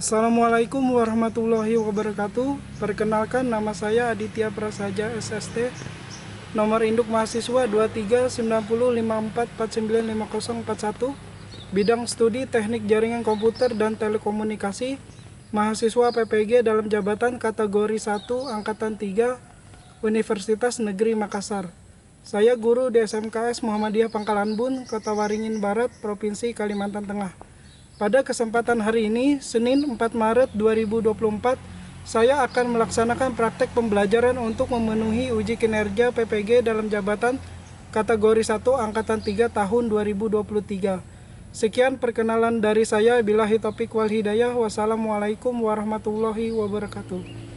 Assalamualaikum warahmatullahi wabarakatuh. Perkenalkan, nama saya Aditya Prasaja SST. Nomor induk mahasiswa 239054495041. Bidang studi Teknik Jaringan Komputer dan Telekomunikasi. Mahasiswa PPG dalam jabatan kategori 1 angkatan 3 Universitas Negeri Makassar. Saya guru di SMKS Muhammadiyah Pangkalan Bun, Kota Waringin Barat, Provinsi Kalimantan Tengah. Pada kesempatan hari ini, Senin 4 Maret 2024, saya akan melaksanakan praktek pembelajaran untuk memenuhi uji kinerja PPG dalam jabatan kategori 1 angkatan 3 tahun 2023. Sekian perkenalan dari saya. Billahi taufiq wal hidayah. Wassalamualaikum warahmatullahi wabarakatuh.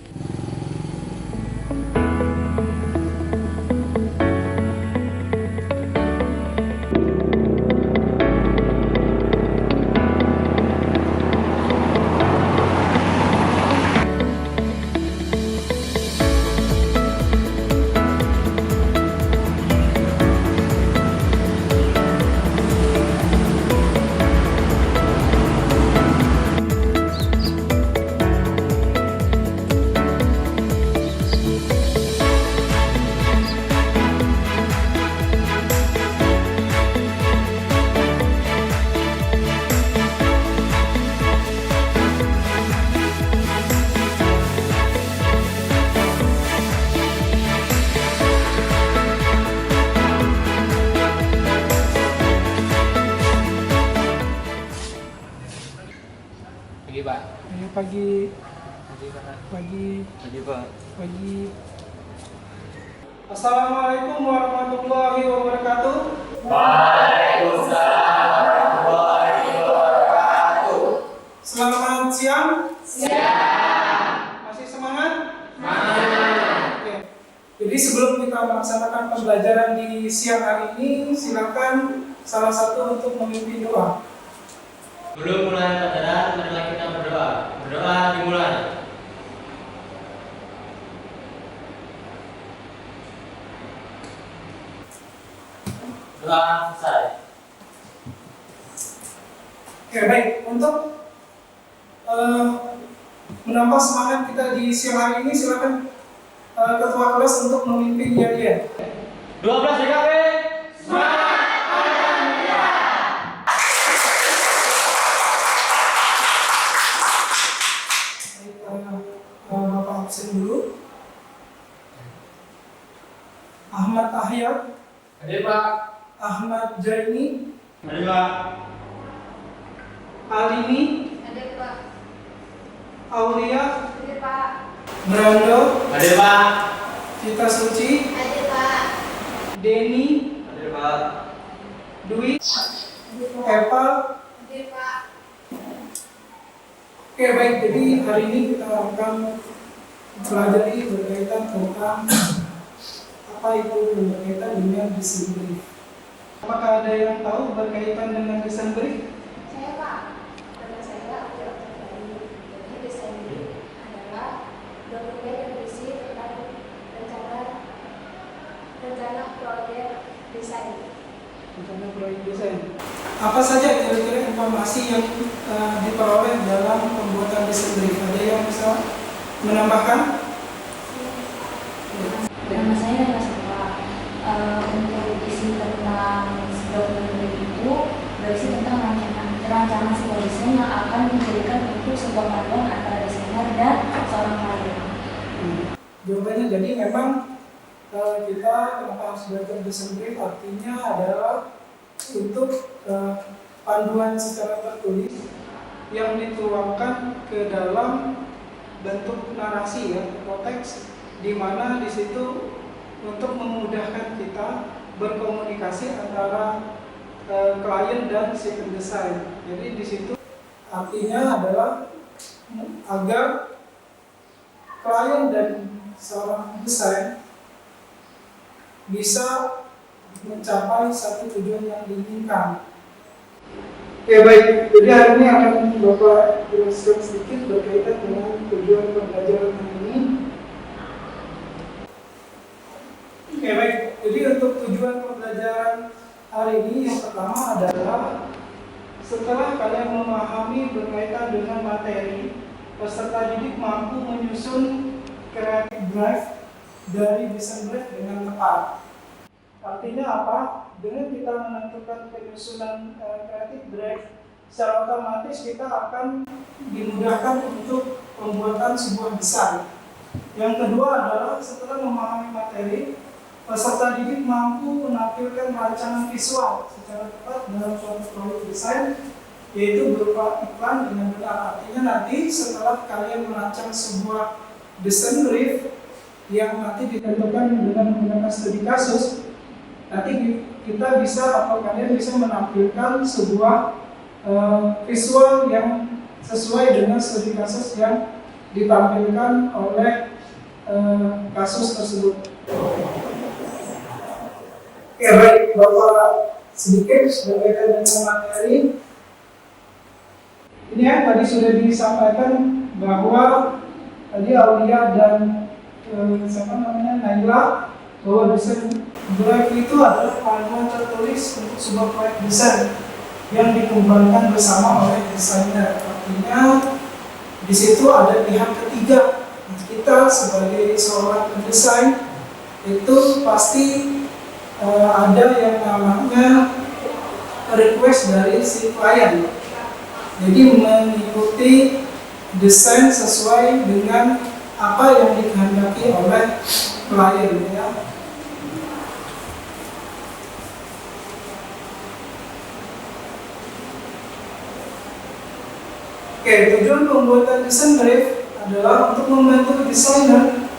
Pagi Pak. Pagi. Pak. Assalamualaikum warahmatullahi wabarakatuh. Waalaikumsalam warahmatullahi wabarakatuh. Selamat siang. Masih semangat? Oke. Jadi sebelum kita melaksanakan pembelajaran di siang hari ini, silakan salah satu untuk memimpin doa. Belum mulai pelajaran, marilah kita berdoa. Berdoa dimulai. Doa selesai. Oke, baik. Untuk menambah semangat kita di siang hari ini, silakan ketua kelas untuk memimpin dia. 12 DKP. Semangat! Bapak absen dulu. Ahmad Ahyar, Hadir Pak. Ahmad Jaini, Hadir Pak. Alini, Hadir Pak. Aulia, Hadir Pak. Brando, Hadir Pak. Cita Suci, Hadir Pak. Denny, Hadir Pak. Dwi, Eva. Hadir Pak. Oke, baik. Jadi hari ini kita akan mempelajari berkaitan tentang apa itu berkaitan dengan desain brief. Apakah ada yang tahu berkaitan dengan desain brief? Saya Pak. Nama saya Aulia Oktaviani. Jadi desain brief adalah dokumen yang berisi tentang rencana proyek desain. Rencana proyek desain. Apa saja kira-kira informasi yang diperoleh dalam pembuatan desain brief? Ada yang bisa menambahkan? Nama saya Nasra. Untuk isi tentang dokumen brief itu berisi tentang rencana sebuah desain yang akan dijadikan untuk sebuah panduan antara desainer dan seorang klien. Jawabannya jadi memang kita kenapa harus belajar desain brief, artinya adalah untuk panduan secara tertulis yang dituangkan ke dalam bentuk narasi atau teks, di mana di situ untuk memudahkan kita berkomunikasi antara klien dan si pendesain. Jadi di situ artinya adalah agar klien dan seorang desain bisa mencapai satu tujuan yang diinginkan. Oke, baik. Jadi hari ini akan Bapak jelaskan sedikit berkaitan dengan tujuan pembelajaran hari ini. Oke, baik. Jadi untuk tujuan pembelajaran hari ini yang pertama adalah Setelah kalian memahami berkaitan dengan materi, peserta didik mampu menyusun creative drive dari desain brief dengan tepat. Artinya apa? Dengan kita menentukan penyusunan creative drive, secara otomatis kita akan dimudahkan untuk pembuatan sebuah desain. Yang kedua adalah setelah memahami materi, peserta didik mampu menampilkan rancangan visual secara tepat dalam suatu proyek desain, yaitu berupa iklan dengan benar. Artinya nanti setelah kalian merancang sebuah desain brief yang nanti ditentukan dengan menggunakan studi kasus, nanti kita bisa atau kalian bisa menampilkan sebuah visual yang sesuai dengan studi kasus yang ditampilkan oleh kasus tersebut. Oke, baik, Bapak sedikit berkaitan dengan materi. Ini ya, tadi sudah disampaikan bahwa tadi Aulia dan Naila, bahwa desain drive itu adalah panduan tertulis untuk sebuah proyek desain yang dikembangkan bersama oleh desainer. Artinya di situ ada pihak ketiga. Kita sebagai seorang pendesain itu pasti ada yang namanya request dari si klien. Jadi mengikuti desain sesuai dengan apa yang dikehendaki oleh klien, ya. Oke, tujuan pembuatan desain brief adalah untuk membantu desainer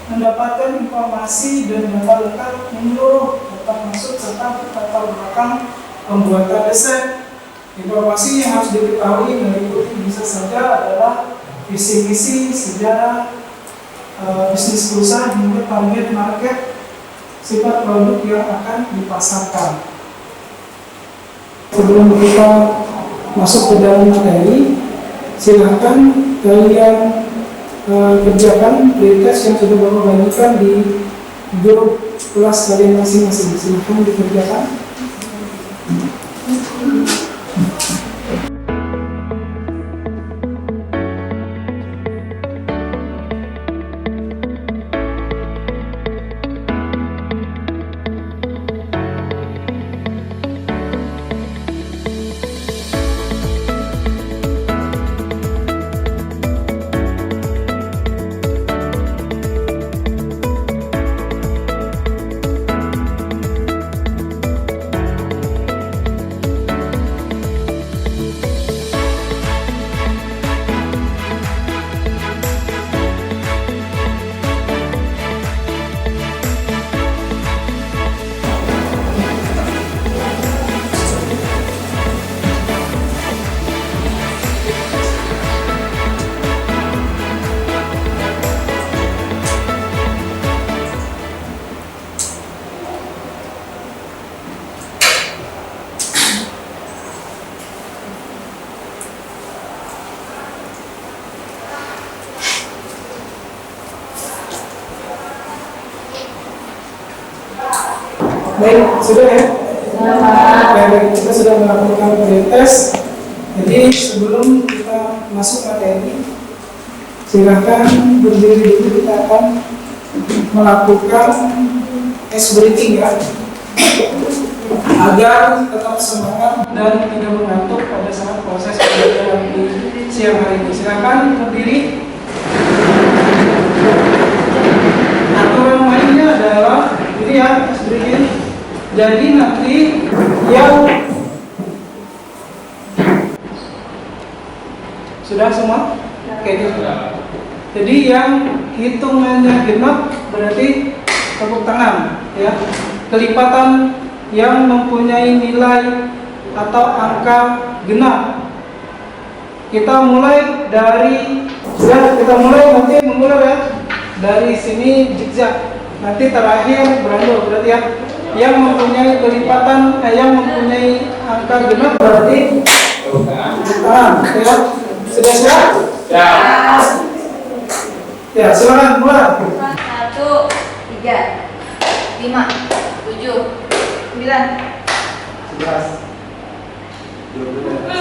mendapatkan informasi dan data lengkap menyeluruh tentang maksud serta latar belakang pembuatan desain. Informasi yang harus diketahui meliputi bisa saja adalah visi misi, sejarah, bisnis perusahaan hingga target market, sifat produk yang akan dipasarkan. Sebelum kita masuk ke dalam materi, silakan kalian kerjakan pretest yang sudah Bapak bagikan di grup kelas kalian masing-masing. Silakan dikerjakan. Baik, sudah ya? Baik, kita sudah melakukan pretest. Jadi sebelum kita masuk materi, silakan berdiri dulu. Kita akan melakukan ice breathing ya, agar tetap semangat dan tidak mengantuk pada saat proses pembelajaran di siang hari ini. Silakan berdiri. Aturan mainnya adalah ini ya, ice breathing. Jadi nanti yang sudah semua? Oke, jadi yang hitungannya genap berarti tepuk tangan ya. Kelipatan yang mempunyai nilai atau angka genap. Kita mulai dari kita mulai nanti memulai ya. Dari sini zigzag. Nanti terakhir berandul berarti ya. Yang mempunyai kelipatan, yang mempunyai angka genap berarti ya. Sudah siap? Ya. Ya, silakan mulai. 1, 3, 5, 7, 9, 11, 12,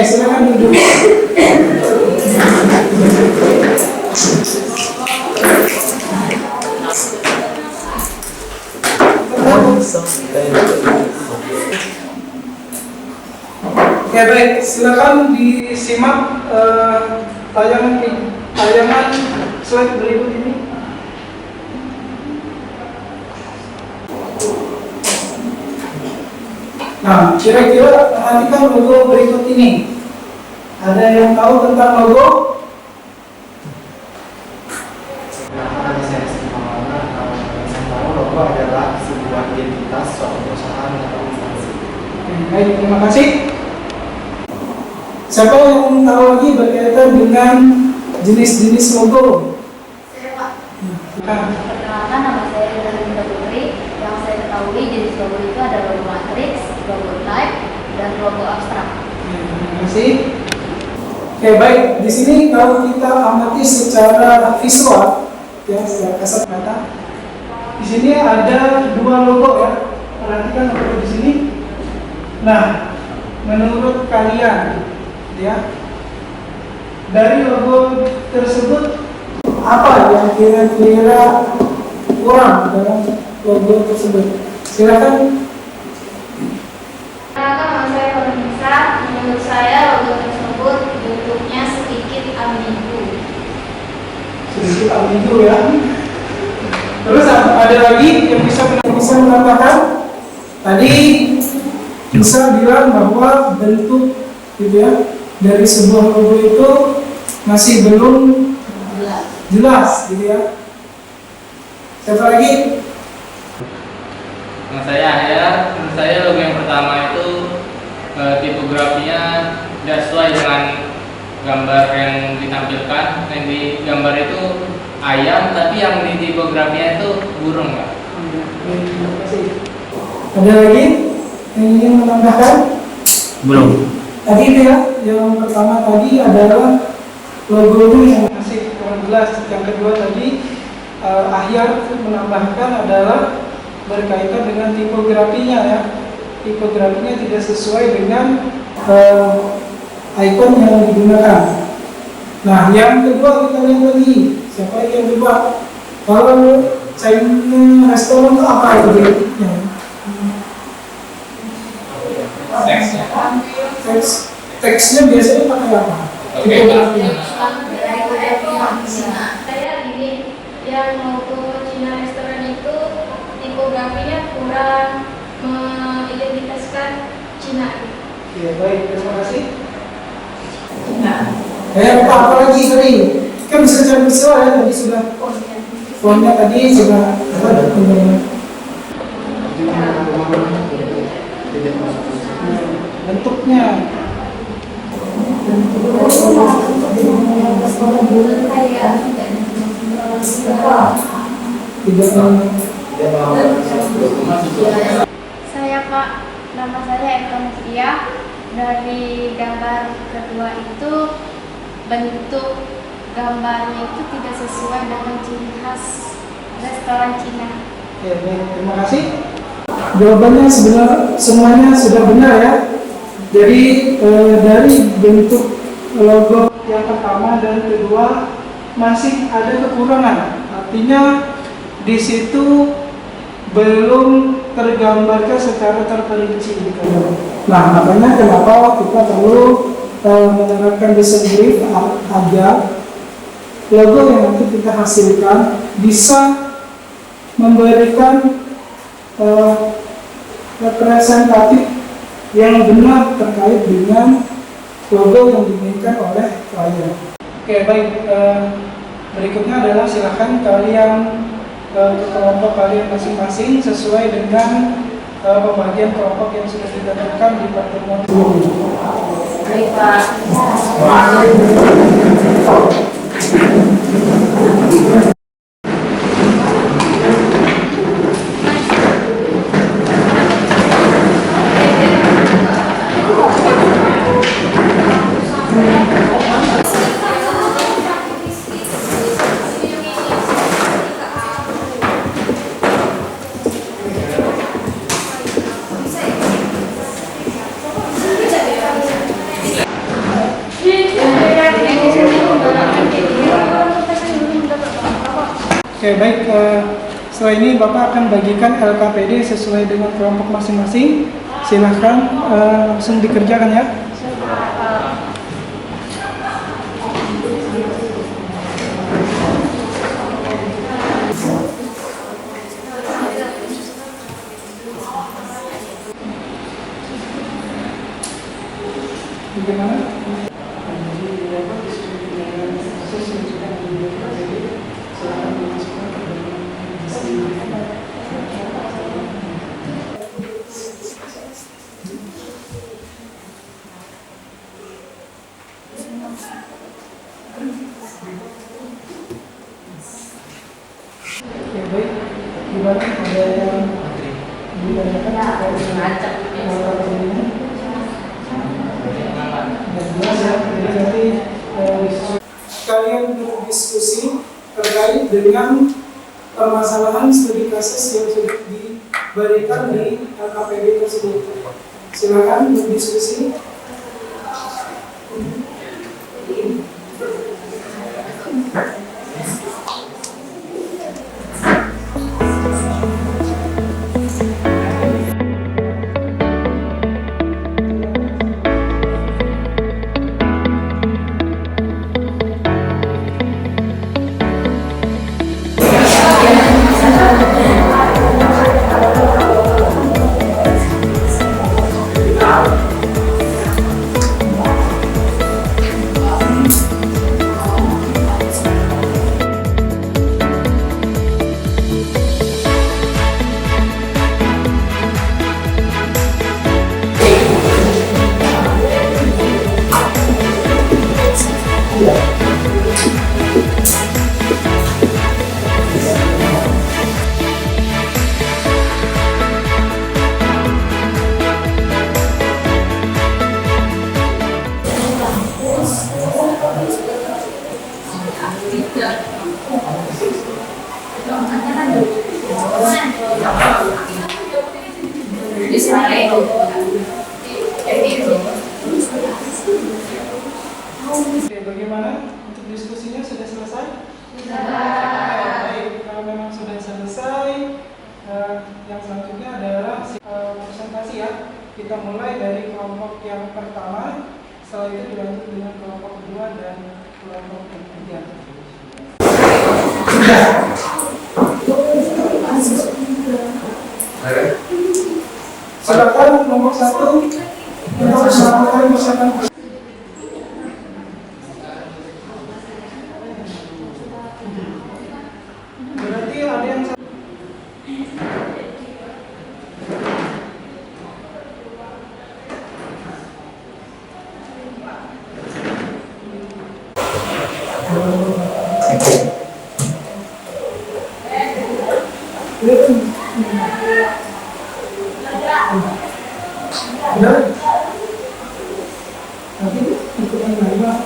Silakan duduk. Oke, baik, silakan disimak tayangan slide berikut ini. Nah, kira-kira perhatikan logo berikut ini. Ada yang tahu tentang logo? Logo adalah sebuah identitas suatu perusahaan atau instansi. Baik, terima kasih. Siapa yang tahu lagi berkaitan dengan jenis-jenis logo? Saya Pak. Nah, Perkenalkan, nama saya Linda Putri. Yang saya ketahui jenis logo itu ada logo matrix, logo type, dan logo abstrak. terima kasih. Oke, baik. Di sini kalau kita amati secara visual, ya, secara kasat mata, di sini ada dua logo ya. Perhatikan logo di sini. Nah, menurut kalian, ya, dari logo tersebut apa yang kira-kira kurang dalam logo tersebut? Silakan. Perkenalkan, nama saya Farhanisa. Menurut saya logo tersebut bentuknya sedikit ambigu. Sedikit ambigu ya. Terus ada lagi yang bisa menambahkan? Tadi bisa bilang bahwa bentuk gitu ya dari sebuah logo itu masih belum jelas gitu ya. Siapa lagi? Menurut saya logo yang pertama itu tipografinya tidak sesuai dengan gambar yang ditampilkan. Yang di gambar itu ayam, tapi yang di tipografinya itu burung, Pak. Terima kasih. Ada lagi yang ingin menambahkan? Belum. Tadi itu ya, yang pertama tadi adalah logonya yang masih kurang jelas. Yang kedua tadi Ahyar menambahkan adalah berkaitan dengan tipografinya ya. Tipografinya tidak sesuai dengan icon yang digunakan. Nah, yang kedua kita lihat lagi. Siapa yang kedua? Kalau China restoran itu apa itu? Teksnya biasanya pakai apa? Saya gini, yang logo Cina restoran itu tipografinya kurang mengidentitaskan Cina. Ya, baik, terima kasih. Apa lagi tadi? Kan bisa cari visual ya, tadi sudah fontnya tadi sudah bentuknya. Saya Pak, nama saya Eka Mutia. Dari gambar kedua itu bentuk gambarnya itu tidak sesuai dengan ciri khas restoran Cina. Ya, baik, terima kasih. Jawabannya semuanya sudah benar ya. Jadi dari bentuk logo yang pertama dan kedua masih ada kekurangan. Artinya di situ belum tergambarkan secara terperinci. Nah, makanya kenapa kita perlu menerapkan desain brief agar logo yang nanti kita hasilkan bisa memberikan representatif yang benar terkait dengan logo yang diinginkan oleh klien. Oke, baik. Berikutnya adalah silakan kalian ke kelompok kalian masing-masing sesuai dengan pembagian kelompok yang sudah ditentukan di pertemuan sebelumnya. Baik Pak. Oke, baik. Setelah ini Bapak akan bagikan LKPD sesuai dengan kelompok masing-masing. Silahkan langsung dikerjakan ya. Bagaimana? Oke, baik. Gimana? Ada yang ditanyakan terkait dengan LKPD-nya? Kalian berdiskusi terkait dengan permasalahan studi kasus yang sudah diberikan di LKPD tersebut. Silakan berdiskusi. Oke, bagaimana untuk diskusinya, sudah selesai? Sudah. Baik, kalau memang sudah selesai, yang selanjutnya adalah presentasi ya. Kita mulai dari kelompok yang pertama, setelah itu dilanjut dengan kelompok kedua dan kelompok ketiga. Silakan kelompok 1 untuk melakukan persiapan. Berarti ada yang benar? Nanti ikut yang lain lah.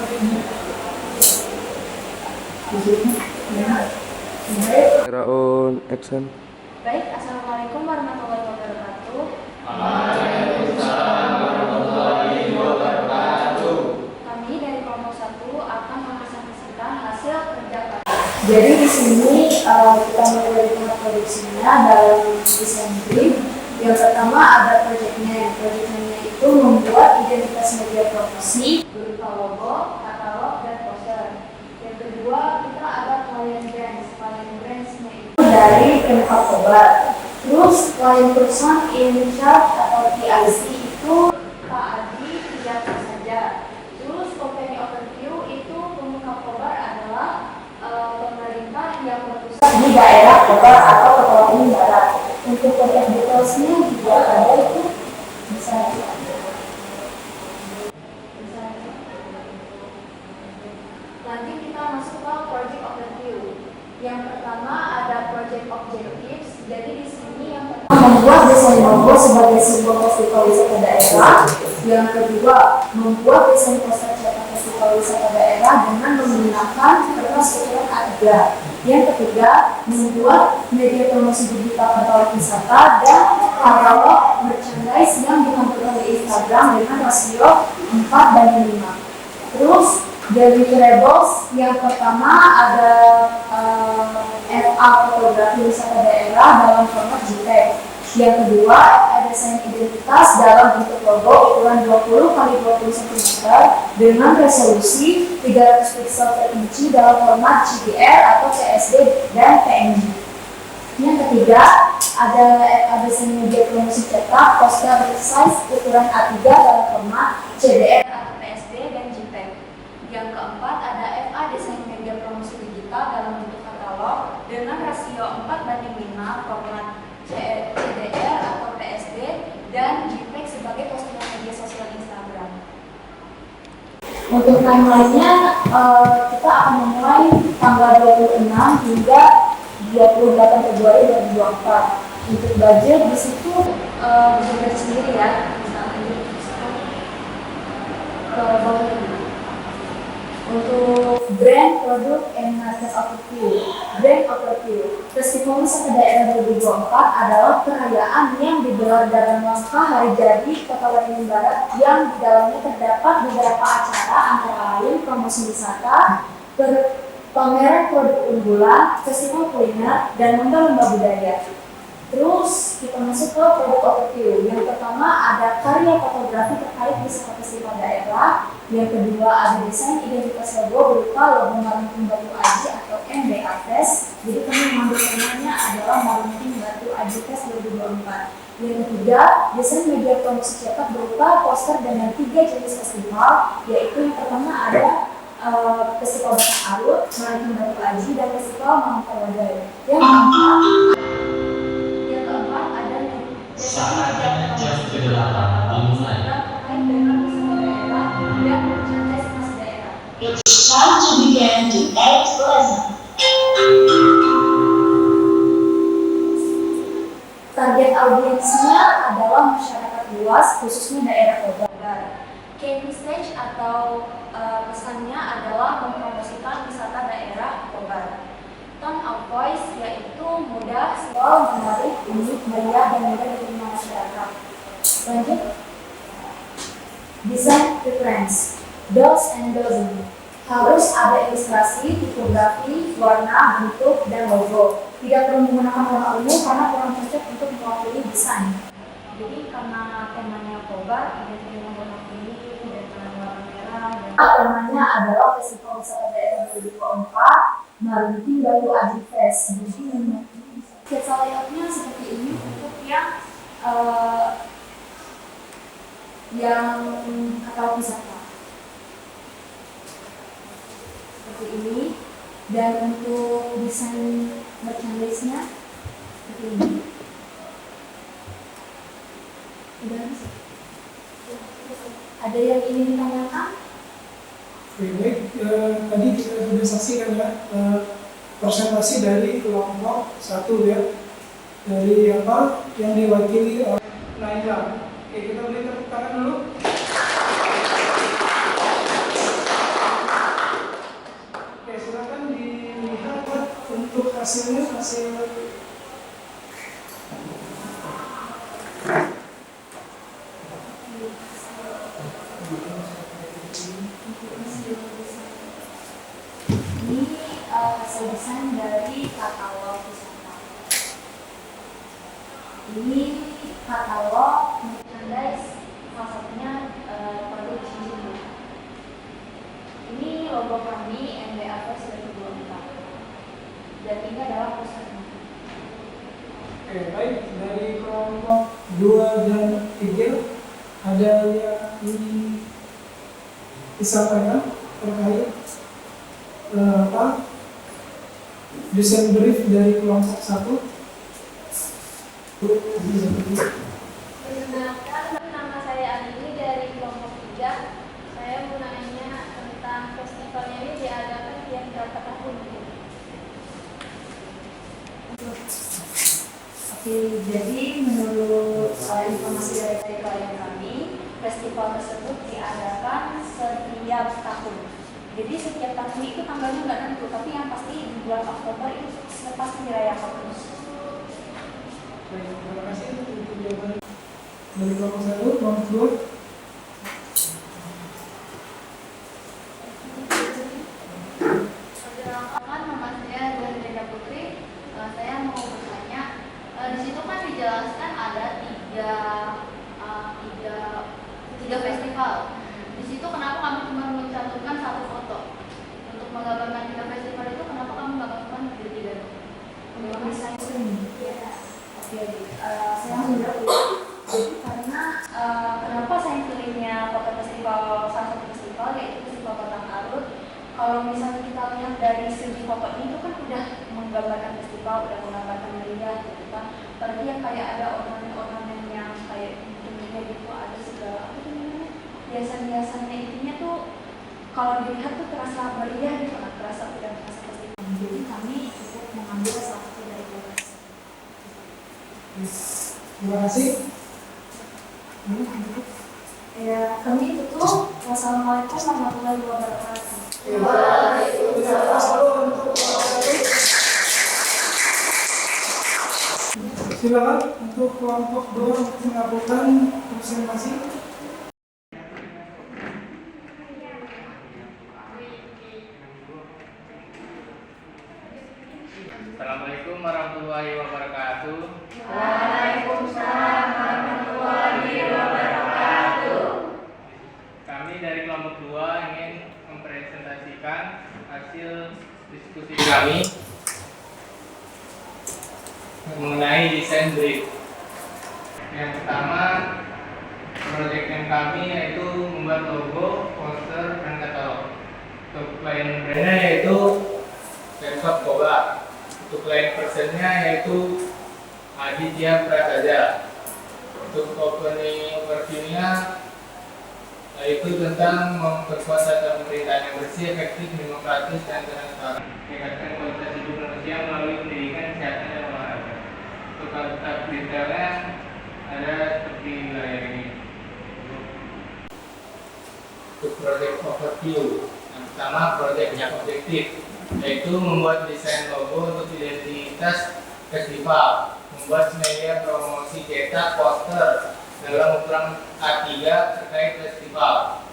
Raun action. Baik, Assalamualaikum warahmatullahi wabarakatuh. Waalaikumsalam warahmatullahi wabarakatuh. Kami dari kelompok 1 akan mempresentasikan hasil kerja kami. Jadi di sini kita mulai dari tahap produksinya dalam desain brief. Yang pertama ada project-nya. Project-nya itu membuat identitas media promosi berupa logo, katalog, dan poster. Yang kedua kita ada client brands. Client brands-nya itu dari Pemkab Kobar. Terus client person in charge atau PIC itu Pak Adi Triata saja. Terus company overview itu Pemkab Kobar adalah pemerintah yang berpusat di daerah Kobar atau Kepulauan Barat. Untuk contact details-nya juga ada itu bisa. Lanjut kita masuk ke project overview. Yang pertama ada project objectives. Jadi di sini yang pertama Membuat desain logo sebagai simbol festival wisata daerah. Yang kedua, membuat desain poster cetak festival wisata daerah dengan menggunakan kertas ukuran A3. Yang ketiga, membuat media promosi digital katalog wisata dan katalog merchandise yang ditampilkan di Instagram dengan rasio 4:5. Terus deliverables yang pertama ada FA fotografi wisata daerah dalam format JPEG. Yang kedua, FA desain identitas dalam bentuk logo ukuran 20 x 20 cm dengan resolusi 300 pixel per inci dalam format JPR atau PSD dan PNG. Yang ketiga, ada FA desain media promosi cetak poster size ukuran A3 dalam format CDR atau PSD dan JPEG. Yang keempat, ada FA desain media promosi digital dalam bentuk katalog dengan rasio 4:5 format CDR atau PSD dan JPEG sebagai postingan media sosial Instagram. Untuk timeline-nya, kita akan memulai tanggal 26 hingga 28 Februari 2024. Untuk budget di situ budget sendiri ya. Ke bawah ini. Untuk brand, produk, and market overview. Brand overview. Festival Wisata Daerah 2024 adalah perayaan yang digelar dalam rangka Hari Jadi Kota Waringin Barat yang di dalamnya terdapat beberapa acara antara lain promosi wisata, pameran produk unggulan, festival kuliner, dan lomba-lomba budaya. Terus kita masuk ke produk overview. Yang pertama ada karya fotografi terkait wisata festival daerah. Yang kedua ada desain identitas logo berupa logo Marunting Batu Aji atau MBA Fest. Jadi kami mengambil temanya adalah Marunting Batu Aji Fest 2024. Yang ketiga, desain media promosi cetak berupa poster dengan 3 jenis festival, yaitu yang pertama ada Festival Batang Arut, Marunting Batu Aji, dan Festival Mangkawadai. Yang keempat ada saatnya jam ke-8 dimulai. terkait dengan wisata daerah dan merchandise daerah. It's time to begin the act lesson. Target audiensnya adalah masyarakat luas, khususnya daerah Kobar. Key message atau pesannya adalah mempromosikan wisata daerah Kobar. Tone of voice yaitu mudah, simpel, menarik, unik, meriah, dan mudah diterima masyarakat. Lanjut. Design preference. Do's and doesn't. Harus ada ilustrasi, tipografi, warna, bentuk, dan logo. Tidak perlu menggunakan warna ungu karena kurang cocok untuk mewakili desain. Jadi karena temanya Kobar, ada dengan warna kuning, dengan warna merah. Temanya adalah Festival Wisata Daerah 2024. Marunting Batu Aji Fest. Jadi sketsa layoutnya seperti ini untuk yang katalog wisata. Seperti ini. Dan untuk desain merchandise-nya seperti ini. Udah. Ada yang ingin ditanyakan? Baik, tadi kita sudah saksikan ya presentasi dari kelompok 1 ya, dari apa yang diwakili oleh Naila. Oke, kita beri tepuk tangan dulu. Oke, silakan dilihat untuk hasil Hasil desain dari katalog wisata. Ini katalog merchandise, salah satunya produk Shinjuku. Ini logo kami MBA Fest 2024. Dan ini adalah posternya. Oke, baik, dari kelompok 2 dan 3 ada yang ingin disampaikan terkait desain brief dari kelompok 1. Perkenalkan, nama saya Anini dari kelompok 3. Saya mau nanya tentang festivalnya ini diadakan tiap berapa tahun? Oke, jadi menurut informasi dari klien kami, festival tersebut diadakan setiap tahun. Jadi setiap tahun itu tanggalnya nggak tentu, tapi yang pasti di bulan Oktober itu pasti dirayakan terus. Baik, terima kasih untuk jawaban dari kelompok 1, kelompok 2. Perkenalkan, nama saya Denda Putri. 3 festival. Di situ kenapa kami cuma mencantumkan 1 foto? Untuk menggambarkan 3 festival itu kenapa kamu nggak melakukan lebih 3? Saya sering. Oke, saya langsung jawab ya. Jadi karena kenapa saya pilihnya foto festival, salah satu festival yaitu Festival Batang Arut. Kalau misalnya kita lihat dari segi fotonya itu kan udah menggambarkan festival, udah menggambarkan meriah gitu kan. Apalagi yang kayak ada ornamen-ornamen yang kayak tentunya gitu, ada segala apa tuh namanya, hiasan-hiasannya, intinya tuh kalau dilihat tuh terasa meriah gitu kan, terasa udah terasa festival. Jadi kami cukup mengambil salah satu dari kelas. Terima kasih. Ya, kami tutup. Wassalamualaikum warahmatullahi wabarakatuh. Silakan untuk kelompok 2 untuk melakukan presentasi. Assalamualaikum warahmatullahi wabarakatuh. Waalaikumsalam warahmatullahi wabarakatuh. Kami dari kelompok 2 ingin mempresentasikan hasil diskusi kami mengenai desain brief. Yang pertama, proyek yang kami yaitu membuat logo, poster, dan katalog. Untuk klien brandnya yaitu Pemkab Koba. Untuk klien personnya yaitu Aditya Prasaja. Untuk opening overview-nya yaitu tentang memperkuat tata pemerintahan yang bersih, efektif, demokratis, dan transparan. Meningkatkan kualitas hidup manusia melalui pendidikan, kesehatan, dan olahraga. Untuk habitat detailnya ada seperti di layar ini. Untuk proyek overview, yang pertama proyek yang objektif, yaitu membuat desain logo untuk identitas festival, membuat media promosi cetak, poster dalam ukuran A3 terkait festival.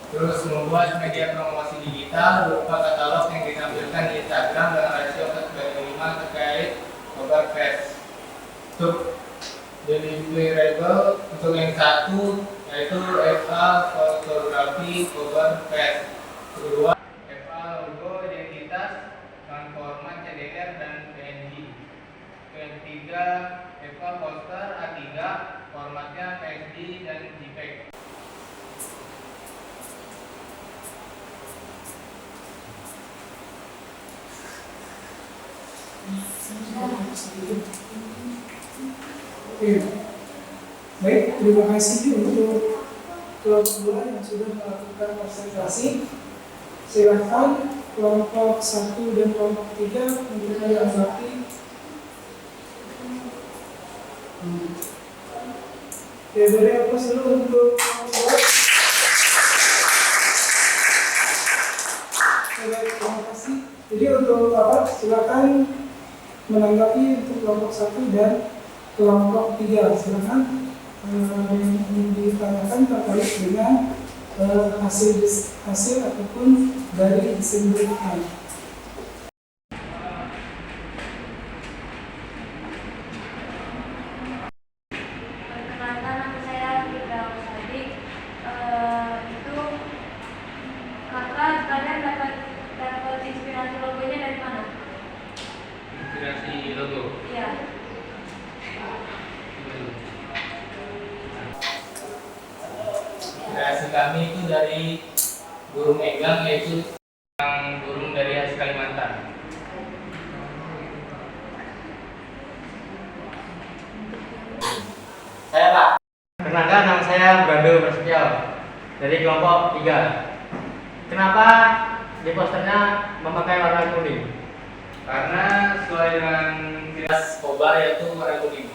Terus membuat media promosi digital berupa katalog yang ditampilkan di Instagram dengan rasio 4:5 terkait Oktoberfest. Untuk deliverable untuk yang satu yaitu FA fotografi Oktoberfest. Kedua FA logo identitas dengan format CDR dan PNG. Yang ketiga FA poster A3 formatnya PSD dan JPEG. Oke. Baik, terima kasih untuk kelompok 2 yang sudah melakukan presentasi. Silakan kelompok 1 dan kelompok 3 untuk menanggapi. Ya, beri aplaus dulu untuk kelompok 2. Baik, terima kasih. Jadi untuk silakan menanggapi untuk kelompok 1 dan kelompok 3. Silakan yang ditanyakan terkait dengan hasil ataupun dari desain briefnya. Perkenalkan, nama saya Firdaus Sadik. Itu kakak, kalian dapat inspirasi logonya dari mana? Inspirasi logo. Iya. Inspirasi kami itu dari burung egang, yaitu yang burung dari khas Kalimantan. Saya Pak. Perkenalkan, nama saya Brando Prasetyo dari kelompok 3. Kenapa di posternya memakai warna kuning? Karena sesuai dengan khas Kobar yaitu warna kuning.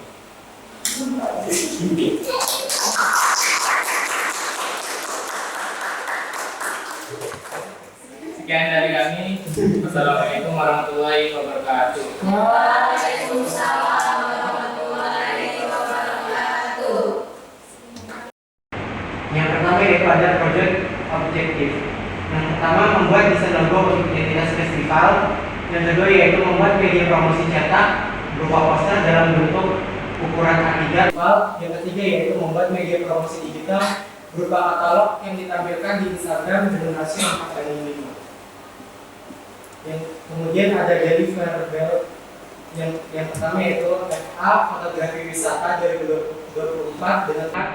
Sekian dari kami. Wassalamualaikum warahmatullahi wabarakatuh. Waalaikumsalam warahmatullahi wabarakatuh. Yang pertama yaitu ada project objektif. Yang pertama membuat desain logo untuk identitas festival. Yang kedua yaitu membuat media promosi cetak berupa poster dalam bentuk ukuran A3. Yang ketiga yaitu membuat media promosi digital berupa katalog yang ditampilkan di Instagram generasi 4 dan 5. Kemudian ada deliverable yang pertama yaitu FA fotografi wisata 2024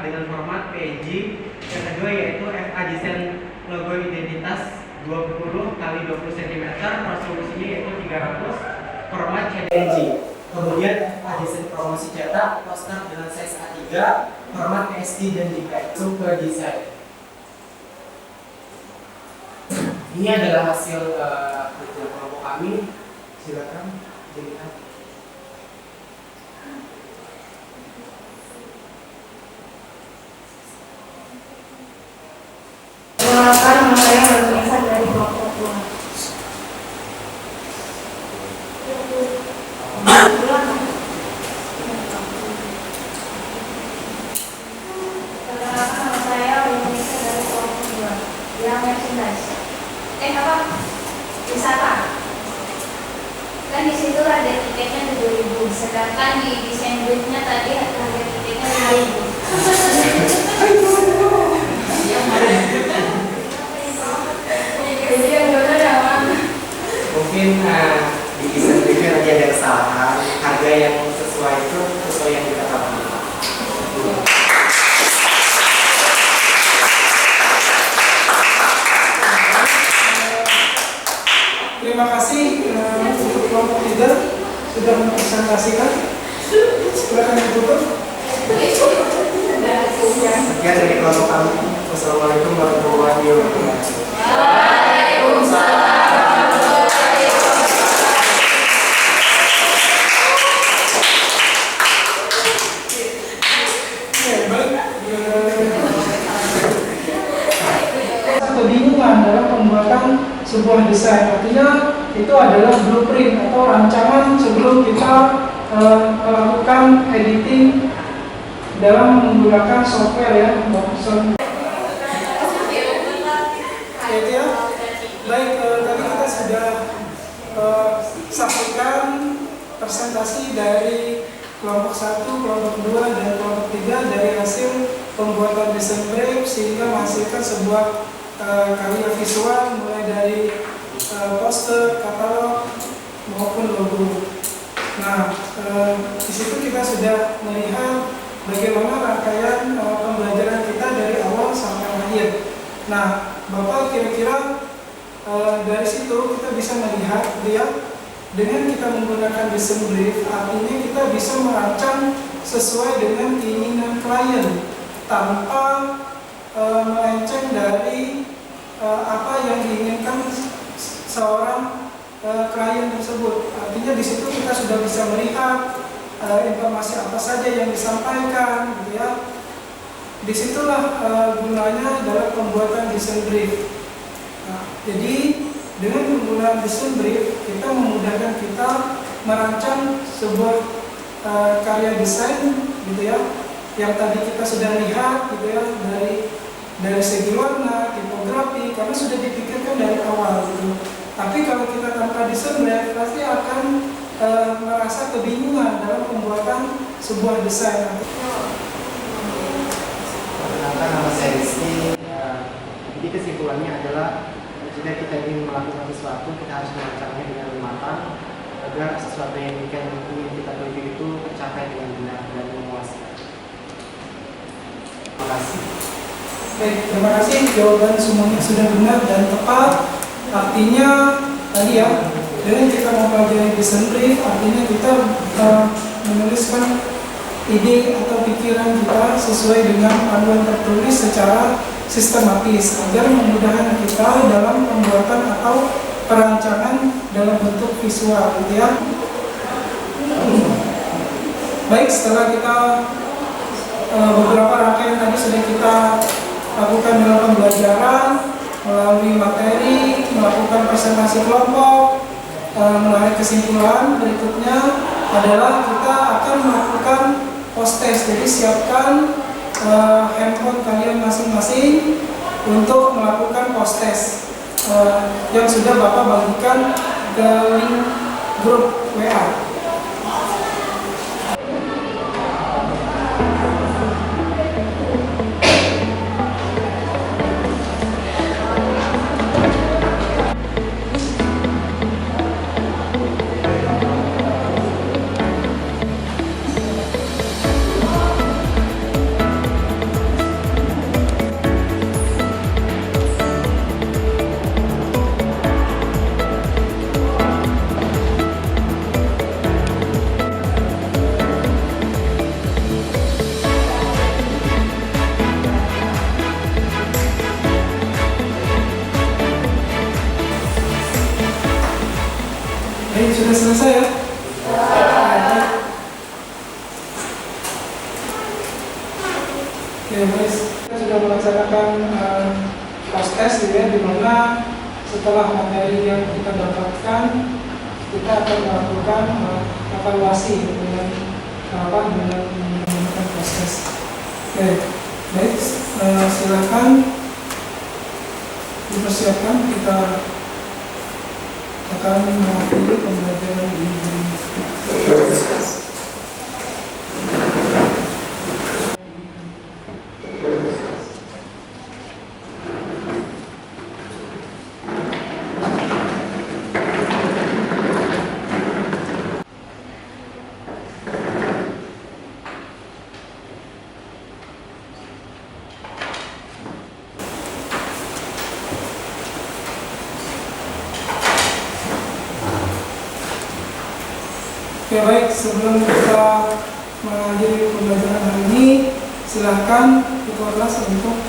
dengan format PNG. Yang kedua yaitu FA desain logo identitas 20 x 20 cm, resolusinya yaitu 300, format PNG. Kemudian FA desain promosi cetak poster dengan size A3, format PSD dan JPEG. Super desain. Ini adalah hasil kerja kelompok kami. Silakan dilihat. Perkenalkan, nama saya Nurunisa dari kelompok 2. Perkenalkan, nama saya Nurunisa dari kelompok 2. Yang merchandise. Wisata. Kan di situ harga tiketnya 7.000, sedangkan di desain briefnya tadi harga tiketnya 5.000. Mungkin di desain briefnya nanti ada kesalahan, harga yang sesuai itu sesuai yang kita katakan. Terima kasih untuk kelompok 3 sudah mempresentasikan. Silakan ditutup. Sekian dari kelompok kami. Wassalamualaikum warahmatullahi wabarakatuh. Kebingungan dalam pembuatan sebuah desain, artinya itu adalah blueprint atau rancangan sebelum kita melakukan editing dalam menggunakan software ya. Ya, baik, tadi kita sudah sampaikan presentasi dari kelompok 1, kelompok 2, dan kelompok 3 dari hasil pembuatan desain brief sehingga menghasilkan sebuah karya visual mulai dari poster, katalog maupun logo. Nah, di situ kita sudah melihat bagaimana rangkaian pembelajaran kita dari awal sampai akhir. Nah, Bapak kira-kira dari situ kita bisa melihat dengan kita menggunakan desain brief, artinya kita bisa merancang sesuai dengan keinginan klien tanpa melenceng dari apa yang diinginkan seorang klien tersebut. Artinya di situ kita sudah bisa melihat informasi apa saja yang disampaikan, gitu ya. Disitulah gunanya dalam pembuatan desain brief. Nah, jadi dengan penggunaan desain brief kita memudahkan kita merancang sebuah karya desain, gitu ya, yang tadi kita sudah lihat, gitu ya, dari segi warna, tipografi, karena sudah dipikirkan dari awal, gitu. Tapi kalau kita tanpa desain brief pasti akan merasa kebingungan dalam pembuatan sebuah desain. Perkenalkan, nama saya Rizky. Jadi kesimpulannya adalah jika kita ingin melakukan sesuatu, kita harus merancangnya dengan matang agar sesuatu yang ingin kita tuju itu tercapai dengan benar dan memuaskan. Terima kasih. Baik, terima kasih. Jawaban semuanya sudah benar dan tepat. Artinya tadi ya, dengan kita mempelajari desain brief, artinya kita menuliskan ide atau pikiran kita sesuai dengan panduan tertulis secara sistematis agar memudahkan kita dalam pembuatan atau perancangan dalam bentuk visual, gitu ya. Baik, setelah kita beberapa rangkaian tadi sudah kita lakukan dalam pembelajaran melalui materi, melakukan presentasi kelompok, menarik kesimpulan. Berikutnya adalah kita akan melakukan post test. Jadi siapkan handphone kalian masing-masing untuk melakukan post test yang sudah Bapak bagikan ke link grup WA. sudah selesai ya? Oke, guys, kita sudah melaksanakan post test ya, di mana setelah materi yang kita dapatkan, kita akan melakukan evaluasi dengan menggunakan post test. Oke, baik, silakan dipersiapkan, kita akan mengakhiri pembelajaran ini. Oke, baik, sebelum kita mengakhiri pembelajaran hari ini, silahkan ketua kelas untuk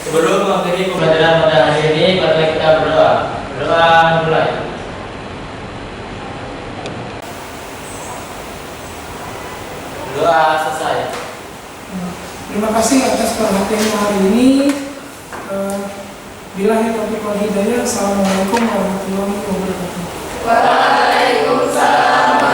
Sebelum mengakhiri pembelajaran pada hari ini, marilah kita berdoa. Berdoa mulai. Doa selesai. Terima kasih atas perhatiannya hari ini. Billahi taufiq wal hidayah. Assalamualaikum warahmatullahi wabarakatuh. Waalaikumsalam.